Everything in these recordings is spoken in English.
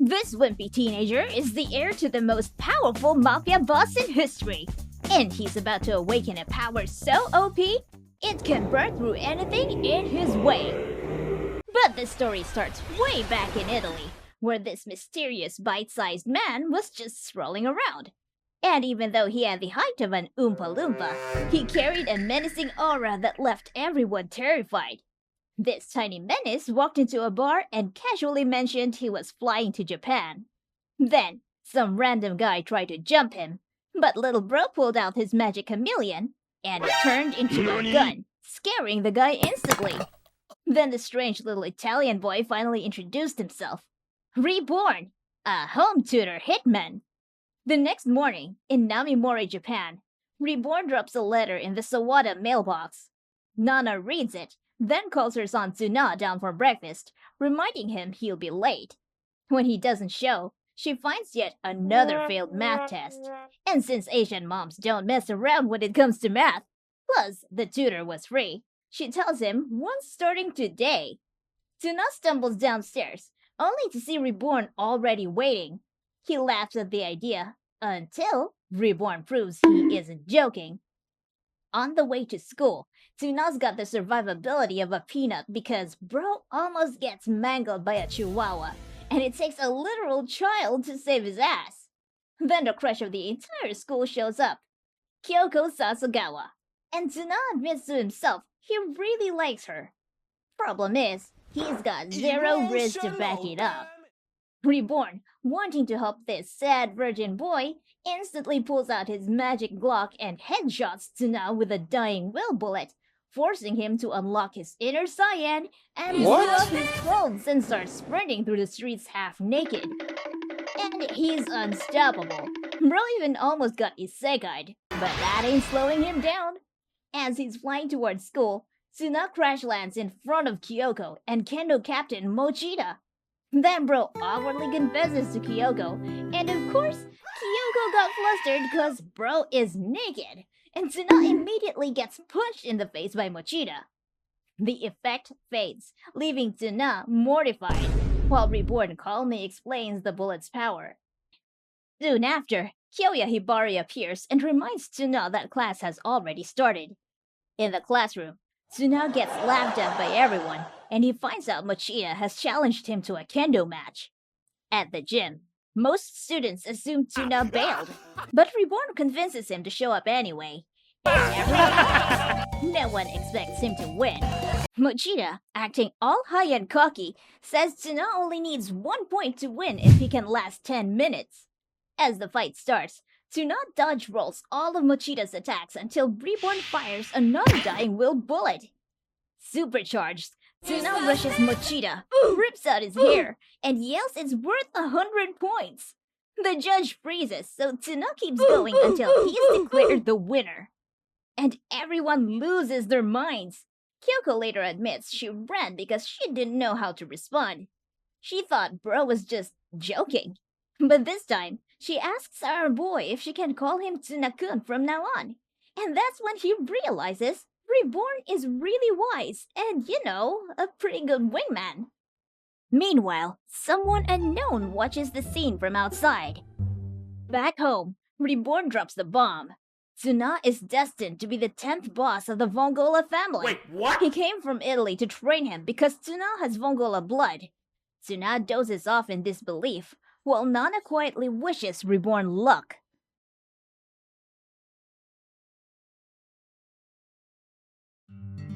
This wimpy teenager is the heir to the most powerful mafia boss in history, and he's about to awaken a power so OP, it can burn through anything in his way. But the story starts way back in Italy, where this mysterious bite-sized man was just strolling around. And even though he had the height of an Oompa Loompa, he carried a menacing aura that left everyone terrified. This tiny menace walked into a bar and casually mentioned he was flying to Japan. Then, some random guy tried to jump him, but little bro pulled out his magic chameleon, and it turned into a gun, scaring the guy instantly. Then the strange little Italian boy finally introduced himself. Reborn, a home tutor hitman. The next morning, in Namimori, Japan, Reborn drops a letter in the Sawada mailbox. Nana reads it, then calls her son Tsuna down for breakfast, reminding him he'll be late. When he doesn't show, she finds yet another failed math test. And since Asian moms don't mess around when it comes to math, plus the tutor was free, she tells him one's starting today. Tsuna stumbles downstairs, only to see Reborn already waiting. He laughs at the idea, until Reborn proves he isn't joking. On the way to school, Tsuna's got the survivability of a peanut because bro almost gets mangled by a chihuahua, and it takes a literal child to save his ass. Then the crush of the entire school shows up, Kyoko Sasagawa, and Tsuna admits to himself he really likes her. Problem is, he's got zero riz to back it up. Reborn, wanting to help this sad virgin boy, instantly pulls out his magic Glock and headshots Tsuna with a dying will bullet, forcing him to unlock his inner cyan and put off his clothes and start sprinting through the streets half naked. And he's unstoppable. Bro even almost got isekai'd, but that ain't slowing him down. As he's flying towards school, Tsuna crash lands in front of Kyoko and kendo captain Mochida. Then bro awkwardly confesses to Kyoko, and of course, Kyoko got flustered because bro is naked, and Tsuna immediately gets punched in the face by Mochida. The effect fades, leaving Tsuna mortified, while Reborn calmly explains the bullet's power. Soon after, Kyoya Hibari appears and reminds Tsuna that class has already started. In the classroom, Tsuna gets laughed at by everyone, and he finds out Mochida has challenged him to a kendo match. At the gym, most students assume Tsuna bailed, but Reborn convinces him to show up anyway. And no one expects him to win. Mochida, acting all high and cocky, says Tsuna only needs 1 point to win if he can last 10 minutes. As the fight starts, Tsuna dodge rolls all of Mochida's attacks until Reborn fires a non-dying will bullet. Supercharged, Tsuna rushes Mochida, rips out his hair, and yells it's worth 100 points. The judge freezes, so Tsuna keeps going until he's declared the winner. And everyone loses their minds. Kyoko later admits she ran because she didn't know how to respond. She thought bro was just joking. But this time, she asks our boy if she can call him Tsuna-kun from now on. And that's when he realizes Reborn is really wise and, a pretty good wingman. Meanwhile, someone unknown watches the scene from outside. Back home, Reborn drops the bomb. Tsuna is destined to be the 10th boss of the Vongola family. Wait, what? He came from Italy to train him because Tsuna has Vongola blood. Tsuna dozes off in disbelief, while Nana quietly wishes Reborn luck.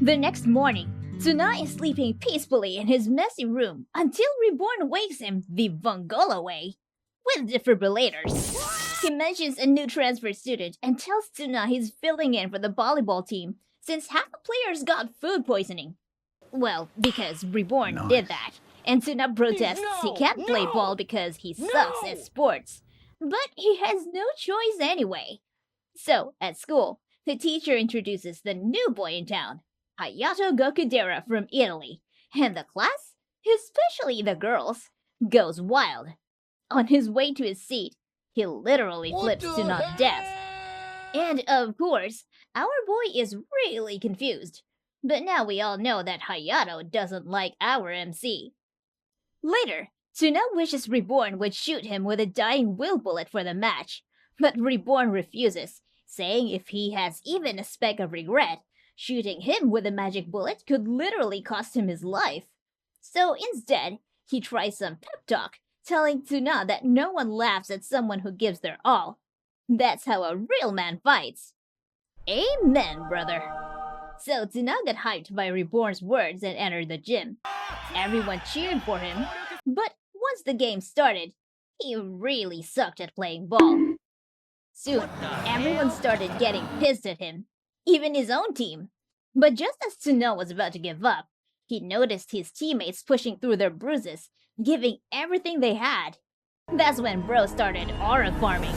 The next morning, Tsuna is sleeping peacefully in his messy room until Reborn wakes him the Vongola way, with defibrillators. He mentions a new transfer student and tells Tsuna he's filling in for the volleyball team since half the players got food poisoning. Well, because Reborn did that, and Tsuna protests he can't play ball because he sucks at sports. But he has no choice anyway. So, at school, the teacher introduces the new boy in town, Hayato Gokudera from Italy, and the class, especially the girls, goes wild. On his way to his seat, he literally flips Tsuna's desk. And of course, our boy is really confused. But now we all know that Hayato doesn't like our MC. Later, Tsuna wishes Reborn would shoot him with a dying will bullet for the match, but Reborn refuses, saying if he has even a speck of regret, shooting him with a magic bullet could literally cost him his life. So instead, he tries some pep talk, telling Tsuna that no one laughs at someone who gives their all. That's how a real man fights. Amen, brother. So Tsuna got hyped by Reborn's words and entered the gym. Everyone cheered for him, but once the game started, he really sucked at playing ball. Soon, everyone started getting pissed at him, even his own team. But just as Tsuna was about to give up, he noticed his teammates pushing through their bruises, giving everything they had. That's when Bro started aura farming.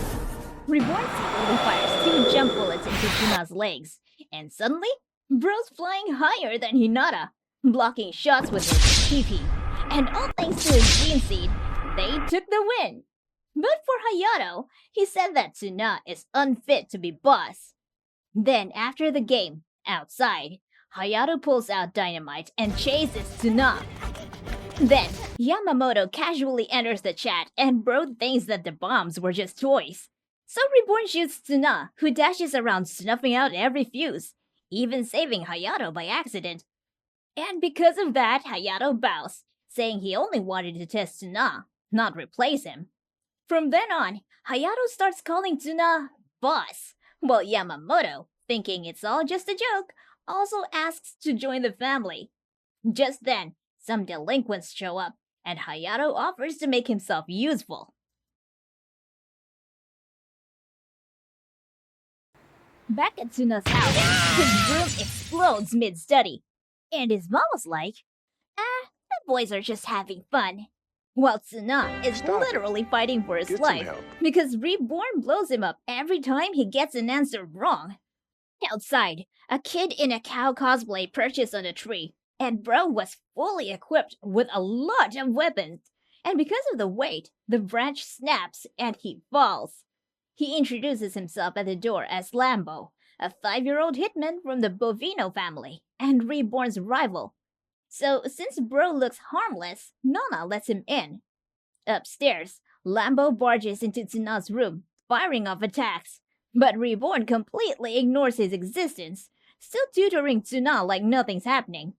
Reborn secretly fires 2 jump bullets into Tsuna's legs, and suddenly, Bro's flying higher than Hinata, blocking shots with his PP. And all thanks to his gene seed, they took the win. But for Hayato, he said that Tsuna is unfit to be boss. Then after the game, outside, Hayato pulls out dynamite and chases Tsuna. Then, Yamamoto casually enters the chat and Bro thinks that the bombs were just toys. So Reborn shoots Tsuna, who dashes around snuffing out every fuse, even saving Hayato by accident. And because of that, Hayato bows, saying he only wanted to test Tsuna, not replace him. From then on, Hayato starts calling Tsuna boss, while Yamamoto, thinking it's all just a joke, also asks to join the family. Just then, some delinquents show up, and Hayato offers to make himself useful. Back at Tsuna's house, his room explodes mid-study, and his mom was like, the boys are just having fun. While Tsuna is literally fighting for his life, because Reborn blows him up every time he gets an answer wrong. Outside, a kid in a cow cosplay perches on a tree, and Bro was fully equipped with a lot of weapons, and because of the weight, the branch snaps and he falls. He introduces himself at the door as Lambo, a 5-year-old hitman from the Bovino family, and Reborn's rival. So, since Bro looks harmless, Nana lets him in. Upstairs, Lambo barges into Tsuna's room, firing off attacks. But Reborn completely ignores his existence, still tutoring Tsuna like nothing's happening.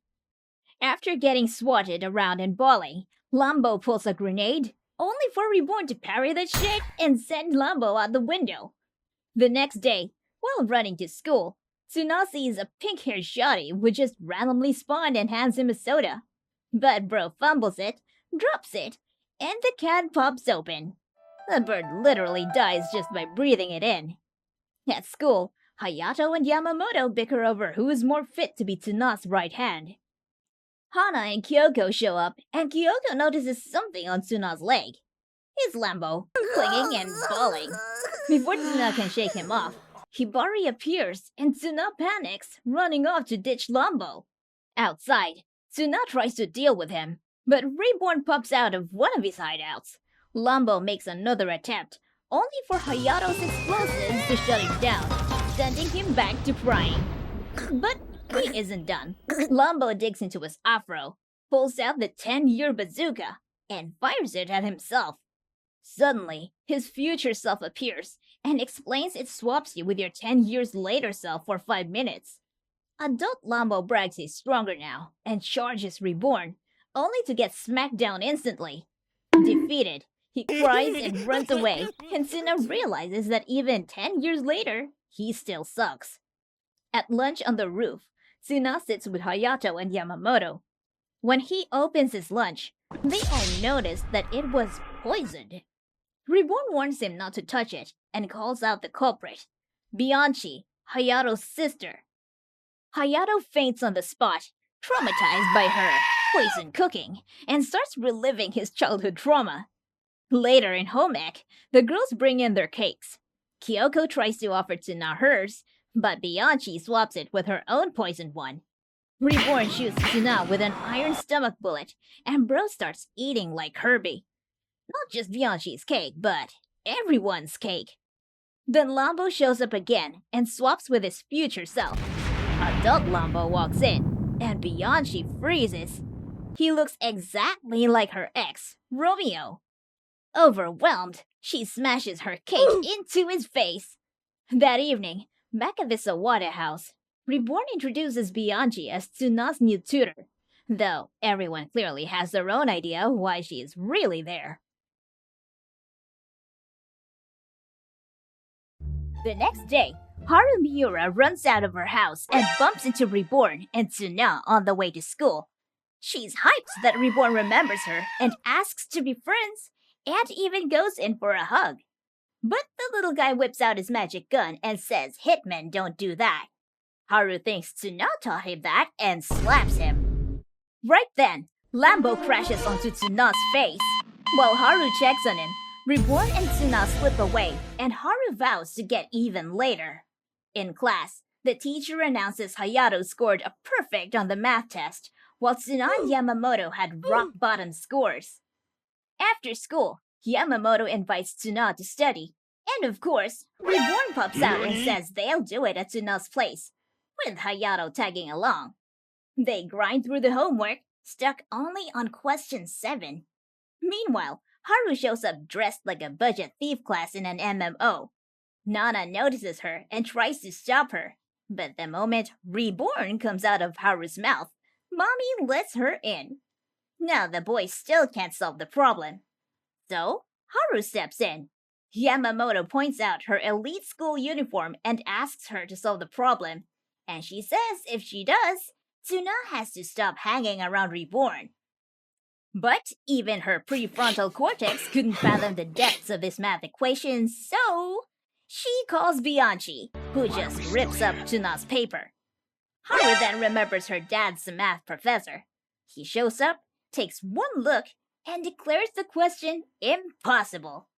After getting swatted around and bawling, Lambo pulls a grenade, only for Reborn to parry the shit and send Lambo out the window. The next day, while running to school, Tsuna sees a pink-haired shawty who just randomly spawned and hands him a soda. But Bro fumbles it, drops it, and the can pops open. The bird literally dies just by breathing it in. At school, Hayato and Yamamoto bicker over who is more fit to be Tsuna's right hand. Hana and Kyoko show up, and Kyoko notices something on Tsuna's leg. It's Lambo, clinging and bawling. Before Tsuna can shake him off, Hibari appears, and Tsuna panics, running off to ditch Lambo. Outside, Tsuna tries to deal with him, but Reborn pops out of one of his hideouts. Lambo makes another attempt, only for Hayato's explosives to shut him down, sending him back to crying. But he isn't done. Lambo digs into his afro, pulls out the 10-year bazooka, and fires it at himself. Suddenly, his future self appears, and explains it swaps you with your 10 years later self for 5 minutes. Adult Lambo brags he's stronger now, and charges Reborn, only to get smacked down instantly. Defeated, he cries and runs away, and Tsuna realizes that even 10 years later, he still sucks. At lunch on the roof, Tsuna sits with Hayato and Yamamoto. When he opens his lunch, they all notice that it was poisoned. Reborn warns him not to touch it, and calls out the culprit, Bianchi, Hayato's sister. Hayato faints on the spot, traumatized by her poison cooking, and starts reliving his childhood trauma. Later in home ec, the girls bring in their cakes. Kyoko tries to offer Tsuna hers, but Bianchi swaps it with her own poisoned one. Reborn shoots Tsuna with an iron stomach bullet, and Bro starts eating like Herbie. Not just Bianchi's cake, but everyone's cake. Then Lambo shows up again and swaps with his future self. Adult Lambo walks in, and Bianchi freezes. He looks exactly like her ex, Romeo. Overwhelmed, she smashes her cake into his face. That evening, back at the Sawada house, Reborn introduces Bianchi as Tsuna's new tutor, though everyone clearly has their own idea why she is really there. The next day, Haru Miura runs out of her house and bumps into Reborn and Tsuna on the way to school. She's hyped that Reborn remembers her and asks to be friends, and even goes in for a hug. But the little guy whips out his magic gun and says hitmen don't do that. Haru thinks Tsuna taught him that and slaps him. Right then, Lambo crashes onto Tsuna's face. While Haru checks on him, Reborn and Tsuna slip away, and Haru vows to get even later. In class, the teacher announces Hayato scored a perfect on the math test, while Tsuna and Yamamoto had rock-bottom scores. After school, Yamamoto invites Tsuna to study, and of course, Reborn pops out and says they'll do it at Tsuna's place, with Hayato tagging along. They grind through the homework, stuck only on question 7. Meanwhile, Haru shows up dressed like a budget thief class in an MMO. Nana notices her and tries to stop her, but the moment Reborn comes out of Haru's mouth, Mommy lets her in. Now the boys still can't solve the problem. So, Haru steps in. Yamamoto points out her elite school uniform and asks her to solve the problem, and she says if she does, Tsuna has to stop hanging around Reborn. But even her prefrontal cortex couldn't fathom the depths of this math equation, so she calls Bianchi, who just rips up Tsuna's paper. Haru then remembers her dad's math professor. He shows up, takes one look, and declares the question impossible.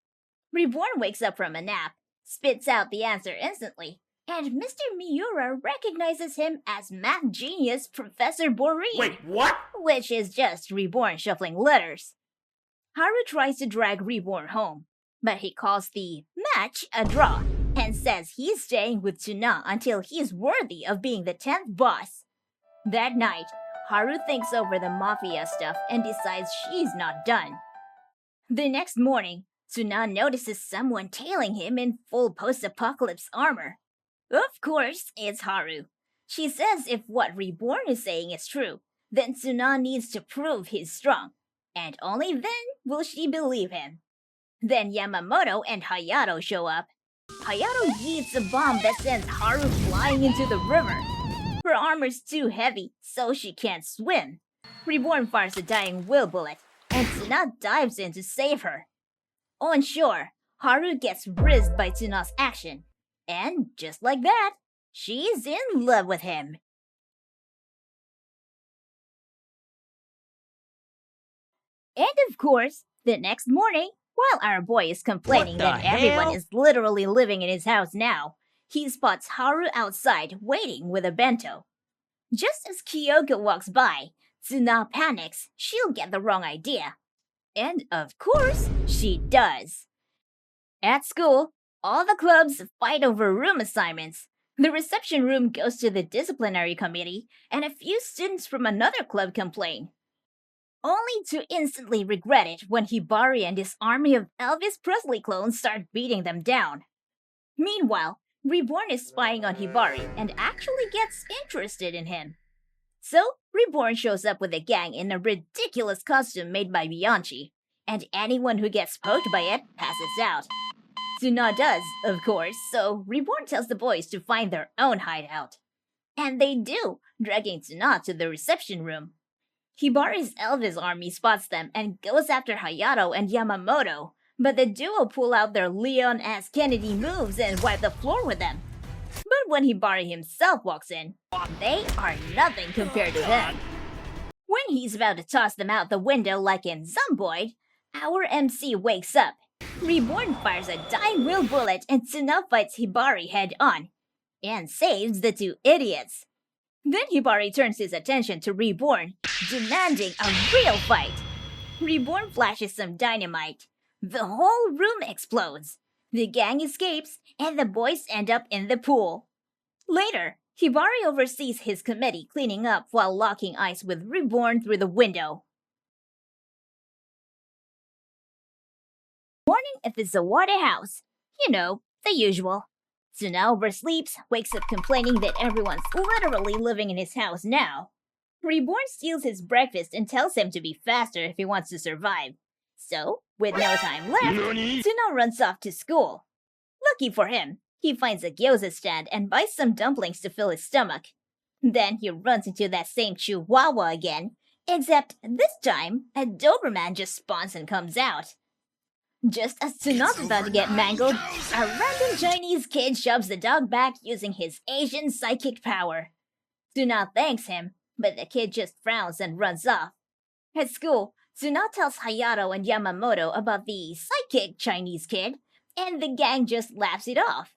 Reborn wakes up from a nap, spits out the answer instantly, and Mr. Miura recognizes him as math genius Professor Borin. Wait, what? Which is just Reborn shuffling letters. Haru tries to drag Reborn home, but he calls the match a draw and says he's staying with Tsuna until he's worthy of being the 10th boss. That night, Haru thinks over the mafia stuff and decides she's not done. The next morning, Tsuna notices someone tailing him in full post-apocalypse armor. Of course, it's Haru. She says if what Reborn is saying is true, then Tsuna needs to prove he's strong, and only then will she believe him. Then Yamamoto and Hayato show up. Hayato yeets a bomb that sends Haru flying into the river. Her armor's too heavy, so she can't swim. Reborn fires a dying will bullet, and Tsuna dives in to save her. On shore, Haru gets rizzed by Tsuna's action, and just like that, she's in love with him. And of course, the next morning, while our boy is complaining that everyone is literally living in his house now, he spots Haru outside waiting with a bento. Just as Kyoko walks by, Tsuna panics she'll get the wrong idea. And of course, she does. At school, all the clubs fight over room assignments. The reception room goes to the disciplinary committee, and a few students from another club complain. Only to instantly regret it when Hibari and his army of Elvis Presley clones start beating them down. Meanwhile, Reborn is spying on Hibari and actually gets interested in him. So, Reborn shows up with a gang in a ridiculous costume made by Bianchi, and anyone who gets poked by it passes out. Tsuna does, of course, so Reborn tells the boys to find their own hideout. And they do, dragging Tsuna to the reception room. Hibari's Elvis army spots them and goes after Hayato and Yamamoto, but the duo pull out their Leon-ass Kennedy moves and wipe the floor with them. But when Hibari himself walks in, they are nothing compared to him. When he's about to toss them out the window like in Zomboid, our MC wakes up. Reborn fires a dying will bullet and Tsuna fights Hibari head-on, and saves the two idiots. Then Hibari turns his attention to Reborn, demanding a real fight. Reborn flashes some dynamite. The whole room explodes. The gang escapes, and the boys end up in the pool. Later, Hibari oversees his committee cleaning up while locking eyes with Reborn through the window. Morning at the Zawada house. You know, the usual. Tsuna oversleeps, wakes up complaining that everyone's literally living in his house now. Reborn steals his breakfast and tells him to be faster if he wants to survive. So, with no time left, Tsuna runs off to school. Lucky for him, he finds a gyoza stand and buys some dumplings to fill his stomach. Then he runs into that same chihuahua again, except this time, a Doberman just spawns and comes out. Just as Tsuna's about to get mangled, a random Chinese kid shoves the dog back using his Asian psychic power. Tsuna thanks him, but the kid just frowns and runs off. At school, Tsuna tells Hayato and Yamamoto about the psychic Chinese kid, and the gang just laughs it off.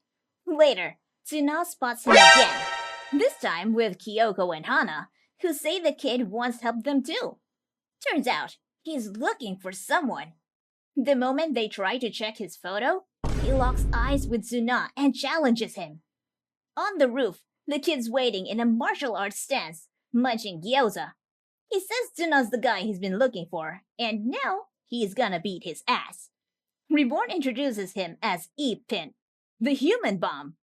Later, Tsuna spots him again, this time with Kyoko and Hana, who say the kid once helped them too. Turns out, he's looking for someone. The moment they try to check his photo, he locks eyes with Tsuna and challenges him. On the roof, the kid's waiting in a martial arts stance, munching gyoza. He says Tsuna's the guy he's been looking for, and now he's gonna beat his ass. Reborn introduces him as E-Pin, the human bomb.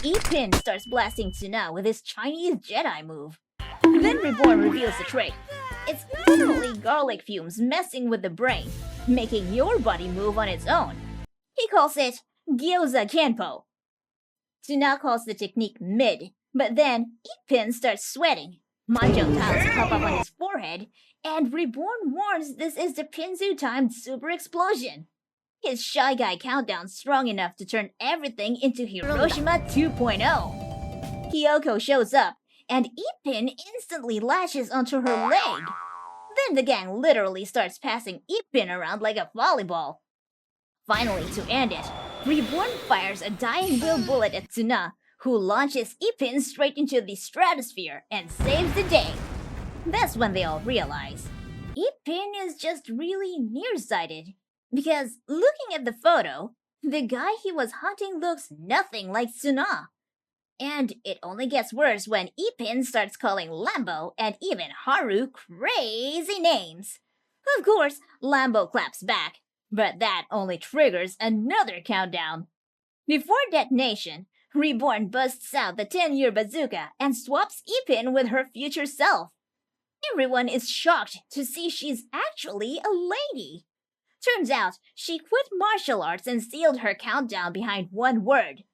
E-Pin starts blasting Tsuna with his Chinese Jedi move. Then Reborn reveals the trick. It's literally garlic fumes messing with the brain, making your body move on its own. He calls it Gyoza Kenpo. Tsuna calls the technique mid, but then E-Pin starts sweating. Macho tiles pop up on his forehead, and Reborn warns this is the Pinzu-timed super explosion. His Shy Guy countdown strong enough to turn everything into Hiroshima 2.0. Kyoko shows up, and E-Pin instantly lashes onto her leg. Then the gang literally starts passing E-Pin around like a volleyball. Finally, to end it, Reborn fires a dying will bullet at Tsuna, who launches E-Pin straight into the stratosphere and saves the day. That's when they all realize E-Pin is just really nearsighted. Because looking at the photo, the guy he was hunting looks nothing like Tsuna. And it only gets worse when E-Pin starts calling Lambo and even Haru crazy names. Of course, Lambo claps back, but that only triggers another countdown. Before detonation, Reborn busts out the 10-year bazooka and swaps E-Pin with her future self. Everyone is shocked to see she's actually a lady. Turns out, she quit martial arts and sealed her countdown behind one word.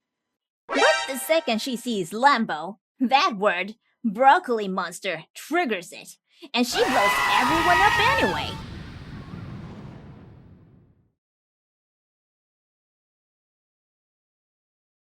But the second she sees Lambo, that word, broccoli monster, triggers it, and she blows everyone up anyway.